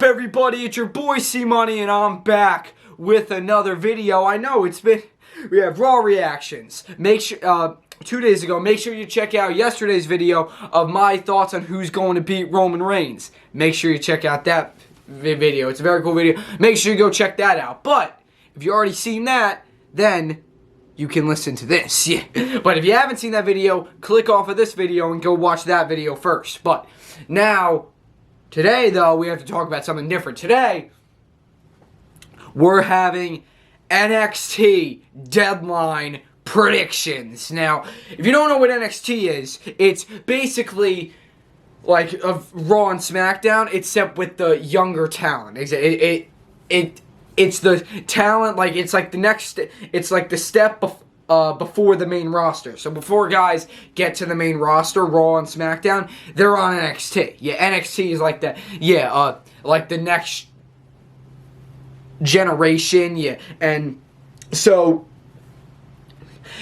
everybody? It's your boy C Money, and I'm back with another video. I know we have Raw reactions. Make sure 2 days ago. Make sure you check out yesterday's video of my thoughts on who's going to beat Roman Reigns. Make sure you check out that video. It's a very cool video. Make sure you go check that out. But if you already seen that, then you can listen to this. Yeah. But if you haven't seen that video, click off of this video and go watch that video first. But now, today though, we have to talk about something different. Today, we're having NXT Deadline predictions. Now, if you don't know what NXT is, it's basically like of Raw and SmackDown, except with the younger talent. It's the talent, like, it's like the next, it's like the step before the main roster. So before guys get to the main roster, Raw and SmackDown, they're on NXT. Yeah, NXT is like like the next generation, yeah. And so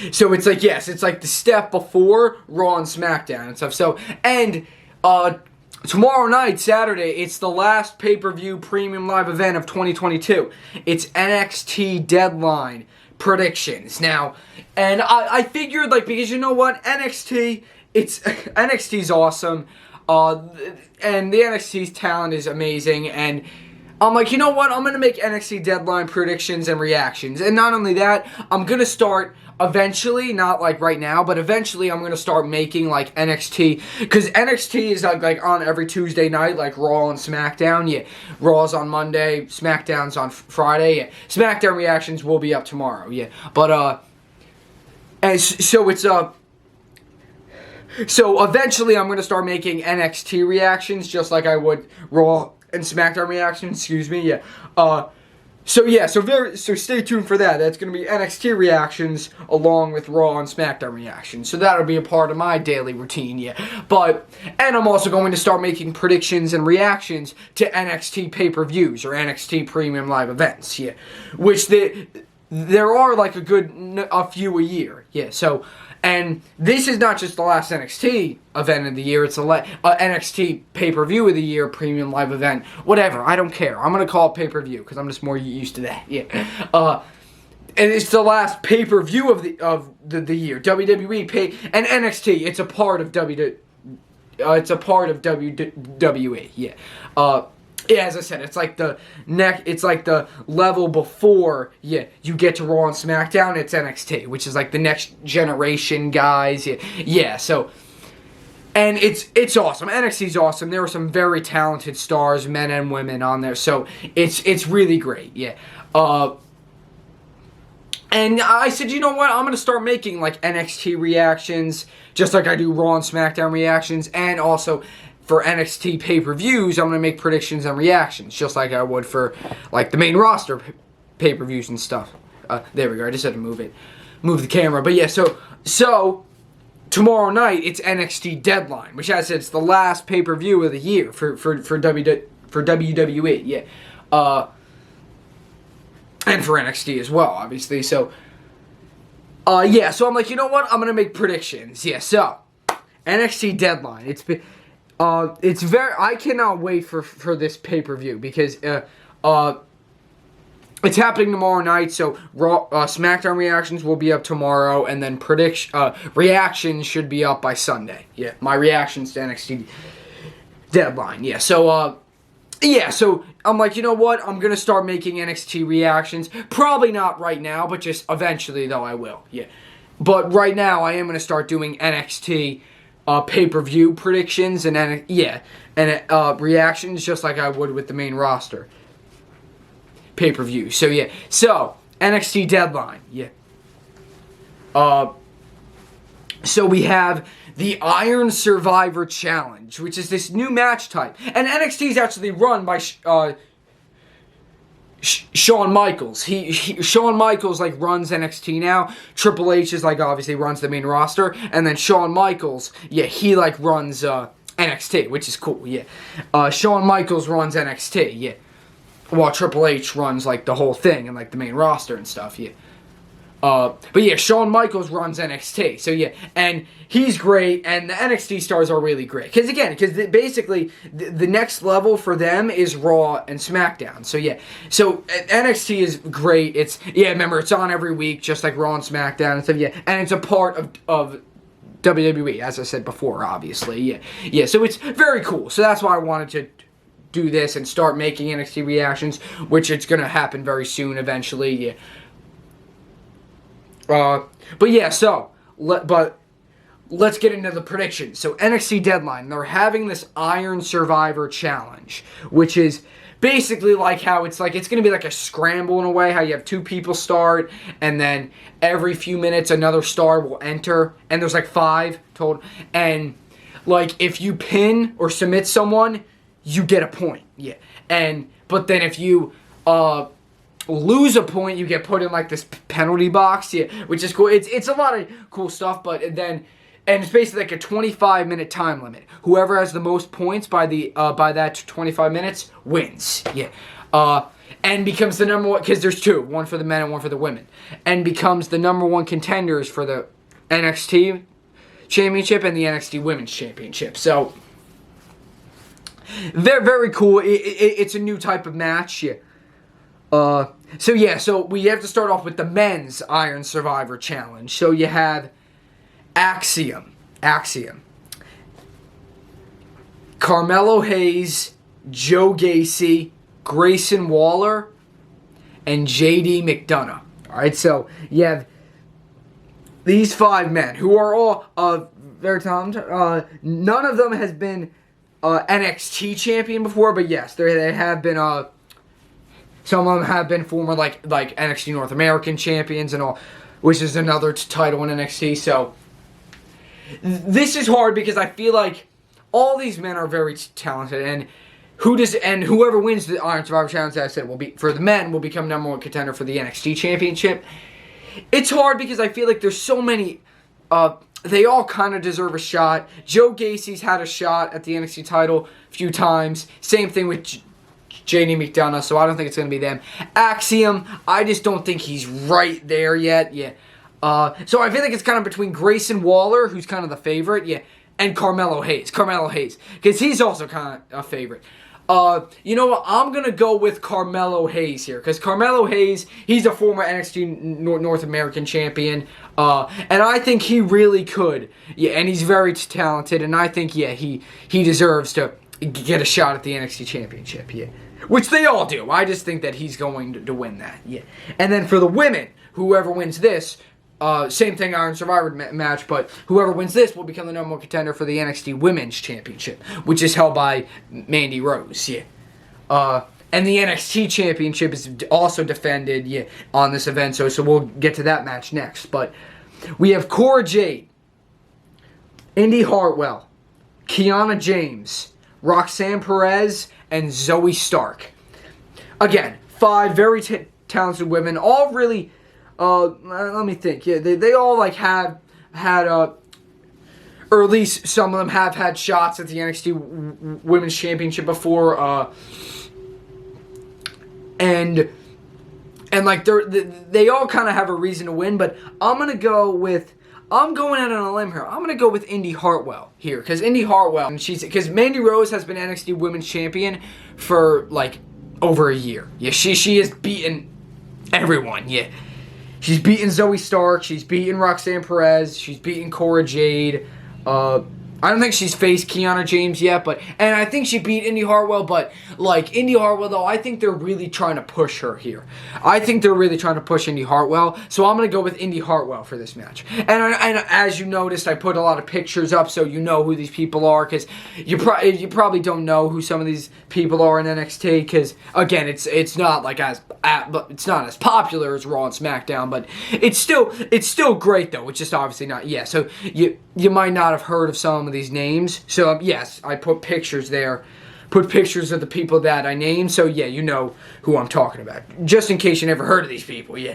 it's like, yes, it's like the step before Raw and SmackDown and stuff. So, and tomorrow night, Saturday, it's the last pay-per-view premium live event of 2022. It's NXT Deadline predictions. Now, and I figured, like, because you know what? NXT's awesome. And the NXT's talent is amazing. And I'm like, you know what? I'm going to make NXT Deadline predictions and reactions. And not only that, I'm going to start eventually, not like right now, but eventually I'm going to start making like NXT, because NXT is like on every Tuesday night, like Raw and SmackDown. Yeah, Raw's on Monday, SmackDown's on Friday. Yeah, SmackDown reactions will be up tomorrow. Yeah, but and so it's so eventually I'm going to start making NXT reactions just like I would Raw and SmackDown reactions. Excuse me. Yeah. So stay tuned for that. That's going to be NXT reactions along with Raw and SmackDown reactions. So that'll be a part of my daily routine, yeah. And I'm also going to start making predictions and reactions to NXT pay-per-views or NXT premium live events, yeah. Which there are like a few a year, yeah. So, and this is not just the last NXT event of the year, it's the NXT pay-per-view of the year, premium live event, whatever, I don't care. I'm going to call it pay-per-view because I'm just more used to that, yeah. And it's the last pay-per-view of the year. WWE and NXT, it's a part of WWE, yeah. Yeah, as I said, it's like the level before, yeah, you get to Raw and SmackDown, it's NXT, which is like the next generation guys, yeah. Yeah, so, and it's awesome. NXT's awesome. There are some very talented stars, men and women on there, so it's really great, yeah. And I said, you know what, I'm going to start making like NXT reactions, just like I do Raw and SmackDown reactions, and also for NXT pay-per-views, I'm going to make predictions and reactions, just like I would for, like, the main roster pay-per-views and stuff. There we go. I just had to move the camera. But, yeah, so tomorrow night, it's NXT Deadline, which, as I said, it's the last pay-per-view of the year for WWE, yeah. And for NXT as well, obviously. So, yeah, so I'm like, you know what? I'm going to make predictions. Yeah, so, NXT Deadline. I cannot wait for this pay-per-view because it's happening tomorrow night. So Raw, SmackDown reactions will be up tomorrow, and then reactions should be up by Sunday. Yeah, my reactions to NXT Deadline. Yeah, so so I'm like, you know what? I'm gonna start making NXT reactions. Probably not right now, but just eventually, though I will. Yeah, but right now I am gonna start doing NXT pay-per-view predictions and reactions just like I would with the main roster pay-per-view. So yeah, so NXT Deadline, yeah. So we have the Iron Survivor Challenge, which is this new match type, and NXT is actually run by Shawn Michaels. Shawn Michaels like runs NXT now. Triple H is like obviously runs the main roster, and then Shawn Michaels, yeah, he like runs NXT, which is cool, yeah. Shawn Michaels runs NXT, yeah, while Triple H runs like the whole thing and like the main roster and stuff, yeah. But yeah, Shawn Michaels runs NXT. So yeah, and he's great, and the NXT stars are really great. Because basically, the next level for them is Raw and SmackDown. So yeah, so NXT is great. Remember, it's on every week, just like Raw and SmackDown and stuff, yeah. And it's a part of WWE, as I said before, obviously, yeah. So it's very cool. So that's why I wanted to do this and start making NXT reactions, which it's going to happen very soon, eventually, yeah. But yeah, let's get into the predictions. So NXT Deadline, they're having this Iron Survivor Challenge, which is basically like how it's going to be like a scramble in a way, how you have 2 people start, and then every few minutes another star will enter, and there's like 5 total, and like if you pin or submit someone, you get a point, yeah, but then if you, lose a point, you get put in like this penalty box, yeah, which is cool. It's a lot of cool stuff, and it's basically like a 25-minute time limit. Whoever has the most points by that 25 minutes wins, yeah, and becomes the number one, because there's 2, one for the men and one for the women, and becomes the number 1 contenders for the NXT Championship and the NXT Women's Championship. So they're very cool. It's a new type of match, yeah. So we have to start off with the men's Iron Survivor Challenge. So you have Axiom, Carmelo Hayes, Joe Gacy, Grayson Waller, and JD McDonough. Alright, so you have these 5 men who are all very talented. None of them has been NXT champion before, but yes, they have been some of them have been former like NXT North American champions and all, which is another title in NXT. So this is hard because I feel like all these men are very talented, and whoever wins the Iron Survivor Challenge, as I said, will be for the men will become number 1 contender for the NXT Championship. It's hard because I feel like there's so many. They all kind of deserve a shot. Joe Gacy's had a shot at the NXT title a few times. Same thing with JD McDonough, so I don't think it's going to be them. Axiom, I just don't think he's right there yet. Yeah. So I feel like it's kind of between Grayson Waller, who's kind of the favorite, yeah, and Carmelo Hayes, because he's also kind of a favorite. You know what? I'm going to go with Carmelo Hayes here, because Carmelo Hayes, he's a former NXT North American champion, and I think he really could, yeah, and he's very talented, and I think, yeah, he deserves to get a shot at the NXT Championship, yeah. Which they all do. I just think that he's going to win that, yeah. And then for the women, whoever wins this, same thing, Iron Survivor match, but whoever wins this will become the number 1 contender for the NXT Women's Championship, which is held by Mandy Rose, yeah. And the NXT Championship is also defended, yeah, on this event, so we'll get to that match next. But we have Cora Jade, Indy Hartwell, Kiana James, Roxanne Perez, and Zoe Stark. Again, 5 very talented women, all really, let me think, yeah, they all like have had, or at least some of them have had shots at the NXT Women's Championship before, and like they all kind of have a reason to win, but I'm going out on a limb here. I'm going to go with Indy Hartwell here, because Indy Hartwell, because Mandy Rose has been NXT Women's Champion for like over a year. Yeah, she has beaten everyone. Yeah, she's beaten Zoe Stark. She's beaten Roxanne Perez. She's beaten Cora Jade. I don't think she's faced Kiana James yet, and I think she beat Indy Hartwell, but like Indy Hartwell though, I think they're really trying to push her here. I think they're really trying to push Indy Hartwell, so I'm going to go with Indy Hartwell for this match. And as you noticed, I put a lot of pictures up so you know who these people are, because you probably don't know who some of these people are in NXT, because again, it's not like it's not as popular as Raw and SmackDown, but it's still great though. It's just obviously not. Yeah, so you might not have heard of some of these names. So yes, I put pictures there. Put pictures of the people that I named. So yeah, you know who I'm talking about. Just in case you never heard of these people. Yeah.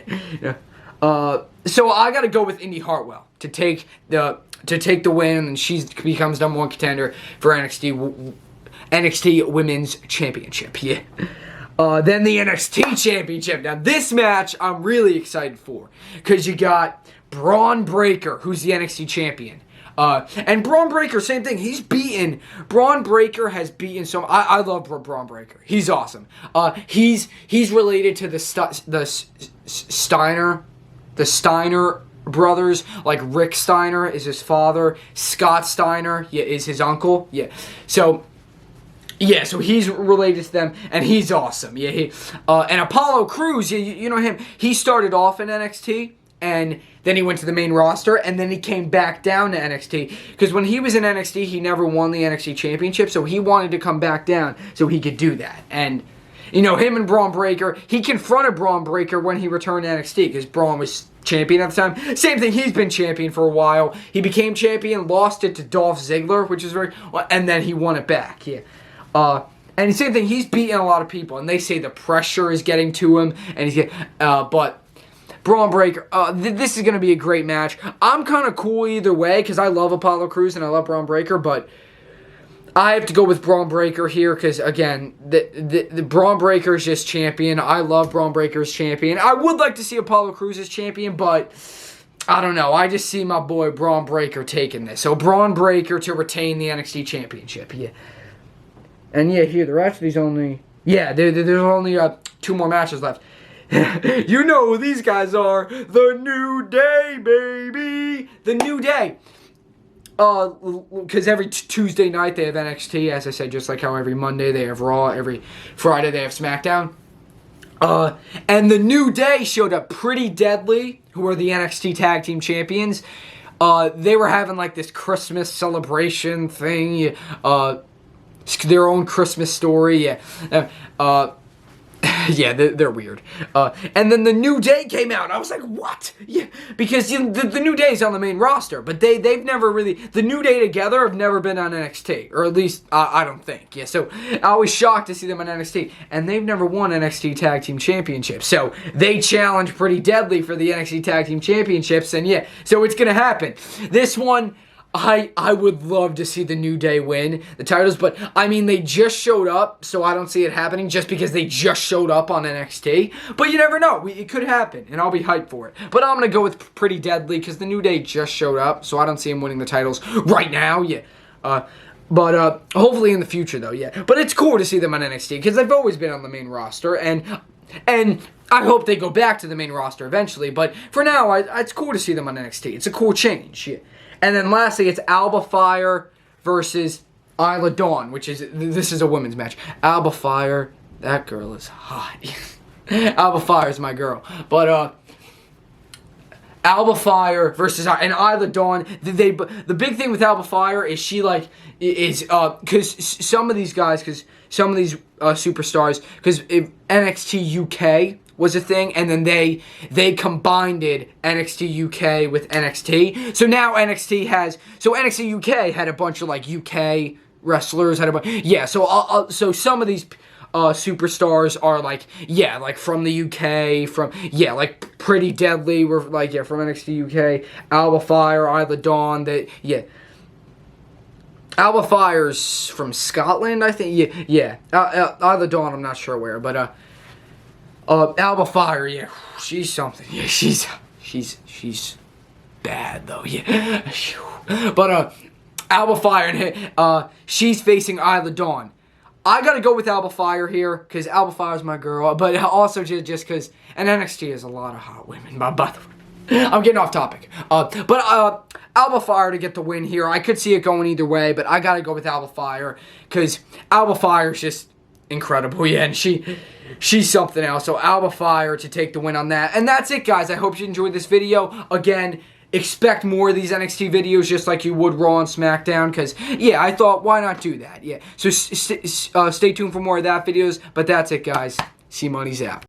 So I got to go with Indy Hartwell to take the win, and she becomes number 1 contender for NXT Women's Championship. Yeah. Then the NXT Championship. Now, this match I'm really excited for because you got Braun Breaker, who's the NXT Champion. And Braun Breaker, same thing. Braun Breaker has beaten so. I love Braun Breaker. He's awesome. He's related to the Steiner brothers. Like Rick Steiner is his father. Scott Steiner, is his uncle. So he's related to them, and he's awesome. And Apollo Crews, you know him. He started off in NXT. And then he went to the main roster, and then he came back down to NXT. Because when he was in NXT, he never won the NXT Championship, so he wanted to come back down so he could do that. And, him and Braun Breaker, he confronted Braun Breaker when he returned to NXT, because Braun was champion at the time. Same thing, he's been champion for a while. He became champion, lost it to Dolph Ziggler, which is and then he won it back, and same thing, he's beaten a lot of people, and they say the pressure is getting to him, and but Braun Breaker, this is going to be a great match. I'm kind of cool either way because I love Apollo Crews and I love Braun Breaker, but I have to go with Braun Breaker here because, again, the Braun Breaker is just champion. I love Braun Breaker as champion. I would like to see Apollo Crews as champion, but I don't know. I just see my boy Braun Breaker taking this. So Braun Breaker to retain the NXT Championship. And here, the rest of these only... there's only 2 more matches left. You know who these guys are. The New Day, baby. The New Day. Because every Tuesday night they have NXT, as I said, just like how every Monday they have Raw, every Friday they have SmackDown. And the New Day showed up Pretty Deadly, who are the NXT Tag Team Champions. They were having like this Christmas celebration thing. Their own Christmas story. They're weird. And then the New Day came out. I was like, what? Because the New Day's on the main roster, but they've never really... The New Day together have never been on NXT, or at least I don't think. So I was shocked to see them on NXT, and they've never won NXT Tag Team Championships. So they challenged Pretty Deadly for the NXT Tag Team Championships, and so it's gonna happen. This one... I would love to see the New Day win the titles, but I mean, they just showed up, so I don't see it happening just because they just showed up on NXT. But you never know. It could happen, and I'll be hyped for it. But I'm going to go with Pretty Deadly because the New Day just showed up, so I don't see him winning the titles right now. But hopefully in the future, though, But it's cool to see them on NXT because they've always been on the main roster, and I hope they go back to the main roster eventually. But for now, it's cool to see them on NXT. It's a cool change, And then lastly, it's Alba Fire versus Isla Dawn, this is a women's match. Alba Fire, that girl is hot. Alba Fire is my girl. But Alba Fire versus and Isla Dawn. The big thing with Alba Fire is she because some of these guys, superstars, because NXT UK was a thing, and then they combined NXT UK with NXT. So now NXT UK had a bunch of UK wrestlers, so some of these superstars are from the UK, Pretty Deadly were from NXT UK, Alba Fire, Isla Dawn, Alba Fire's from Scotland, I think. Isla Dawn, I'm not sure where, but Alba Fire, she's something. She's bad though. But Alba Fire, she's facing Isla Dawn. I gotta go with Alba Fire here because Alba Fire's my girl, but also just because, and NXT has a lot of hot women. By the way, I'm getting off topic. But Alba Fire to get the win here. I could see it going either way, but I gotta go with Alba Fire because Alba Fire's just incredible, and she's something else. So Alba Fire to take the win on that. And that's it, guys. I hope you enjoyed this video. Again, expect more of these NXT videos just like you would Raw and SmackDown because, I thought, why not do that? So stay tuned for more of that videos. But that's it, guys. C-Money's out.